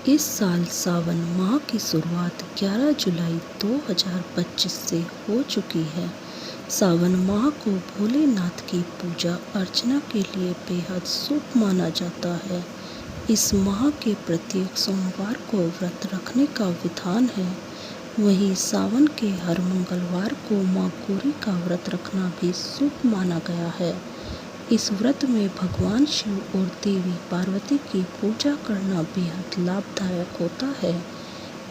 इस साल सावन माह की शुरुआत 11 जुलाई 2025 से हो चुकी है। सावन माह को भोलेनाथ की पूजा अर्चना के लिए बेहद शुभ माना जाता है। इस माह के प्रत्येक सोमवार को व्रत रखने का विधान है। वहीं सावन के हर मंगलवार को माँ गौरी का व्रत रखना भी शुभ माना गया है। इस व्रत में भगवान शिव और देवी पार्वती की पूजा करना बेहद लाभदायक होता है।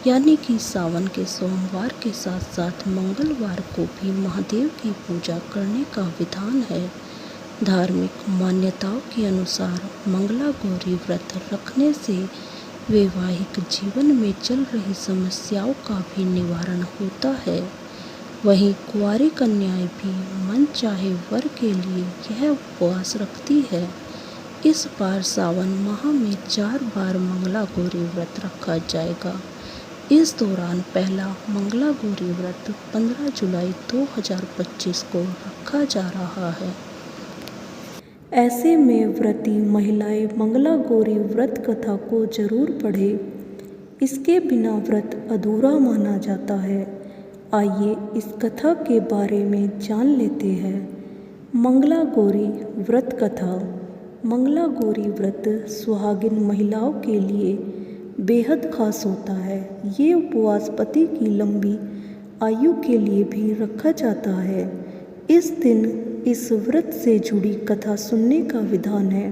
यानी कि सावन के सोमवार के साथ साथ मंगलवार को भी महादेव की पूजा करने का विधान है। धार्मिक मान्यताओं के अनुसार मंगला गौरी व्रत रखने से वैवाहिक जीवन में चल रही समस्याओं का भी निवारण होता है। वहीं कुंवारी कन्याएं भी मन चाहे वर के लिए यह उपवास रखती है। इस बार सावन माह में 4 बार मंगला गौरी व्रत रखा जाएगा। इस दौरान पहला मंगला गौरी व्रत 15 जुलाई 2025 को रखा जा रहा है। ऐसे में व्रती महिलाएं मंगला गौरी व्रत कथा को जरूर पढ़ें। इसके बिना व्रत अधूरा माना जाता है। आइए इस कथा के बारे में जान लेते हैं। मंगला गौरी व्रत कथा। मंगला गौरी व्रत सुहागिन महिलाओं के लिए बेहद खास होता है। ये उपवास पति की लंबी आयु के लिए भी रखा जाता है। इस दिन इस व्रत से जुड़ी कथा सुनने का विधान है।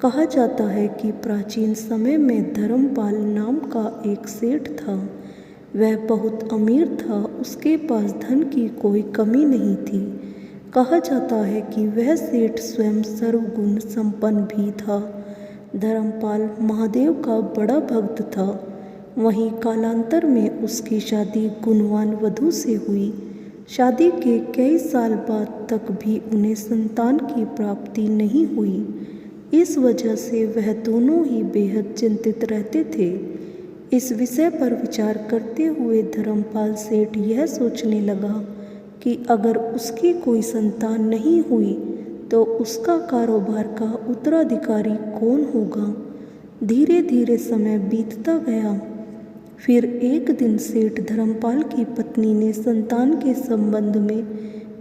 कहा जाता है कि प्राचीन समय में धर्मपाल नाम का एक सेठ था। वह बहुत अमीर था। उसके पास धन की कोई कमी नहीं थी। कहा जाता है कि वह सेठ स्वयं सर्वगुण संपन्न भी था। धर्मपाल महादेव का बड़ा भक्त था। वहीं कालांतर में उसकी शादी गुणवान वधू से हुई। शादी के कई साल बाद तक भी उन्हें संतान की प्राप्ति नहीं हुई। इस वजह से वह दोनों ही बेहद चिंतित रहते थे। इस विषय पर विचार करते हुए धर्मपाल सेठ यह सोचने लगा कि अगर उसकी कोई संतान नहीं हुई तो उसका कारोबार का उत्तराधिकारी कौन होगा। धीरे धीरे समय बीतता गया। फिर एक दिन सेठ धर्मपाल की पत्नी ने संतान के संबंध में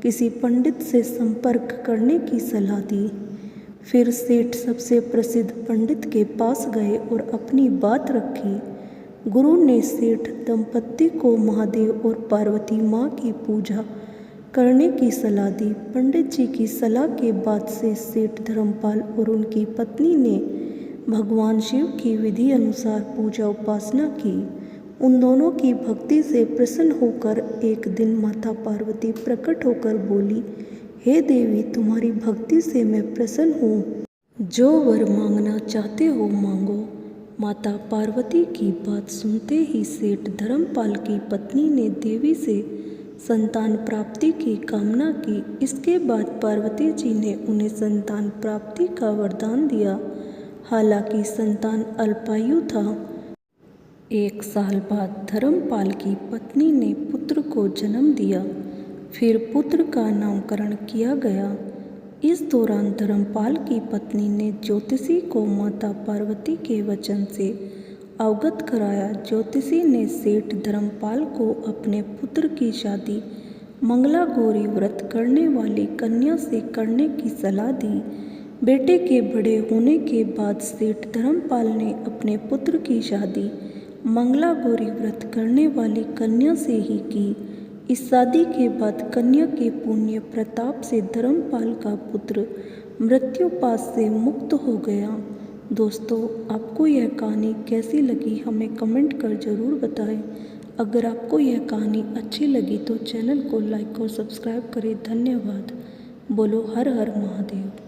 किसी पंडित से संपर्क करने की सलाह दी। फिर सेठ सबसे प्रसिद्ध पंडित के पास गए और अपनी बात रखी। गुरु ने सेठ दंपत्ति को महादेव और पार्वती माँ की पूजा करने की सलाह दी। पंडित जी की सलाह के बाद से सेठ धर्मपाल और उनकी पत्नी ने भगवान शिव की विधि अनुसार पूजा उपासना की। उन दोनों की भक्ति से प्रसन्न होकर एक दिन माता पार्वती प्रकट होकर बोली, हे देवी, तुम्हारी भक्ति से मैं प्रसन्न हूँ। जो वर मांगना चाहते हो मांगो। माता पार्वती की बात सुनते ही सेठ धर्मपाल की पत्नी ने देवी से संतान प्राप्ति की कामना की। इसके बाद पार्वती जी ने उन्हें संतान प्राप्ति का वरदान दिया। हालांकि संतान अल्पायु था। 1 साल बाद धर्मपाल की पत्नी ने पुत्र को जन्म दिया। फिर पुत्र का नामकरण किया गया। इस दौरान धर्मपाल की पत्नी ने ज्योतिषी को माता पार्वती के वचन से अवगत कराया। ज्योतिषी ने सेठ धर्मपाल को अपने पुत्र की शादी मंगला गौरी व्रत करने वाली कन्या से करने की सलाह दी। बेटे के बड़े होने के बाद सेठ धर्मपाल ने अपने पुत्र की शादी मंगला गौरी व्रत करने वाली कन्या से ही की। इस शादी के बाद कन्या के पुण्य प्रताप से धर्मपाल का पुत्र मृत्युपाश से मुक्त हो गया। दोस्तों, आपको यह कहानी कैसी लगी हमें कमेंट कर ज़रूर बताएं। अगर आपको यह कहानी अच्छी लगी तो चैनल को लाइक और सब्सक्राइब करें। धन्यवाद। बोलो हर हर महादेव।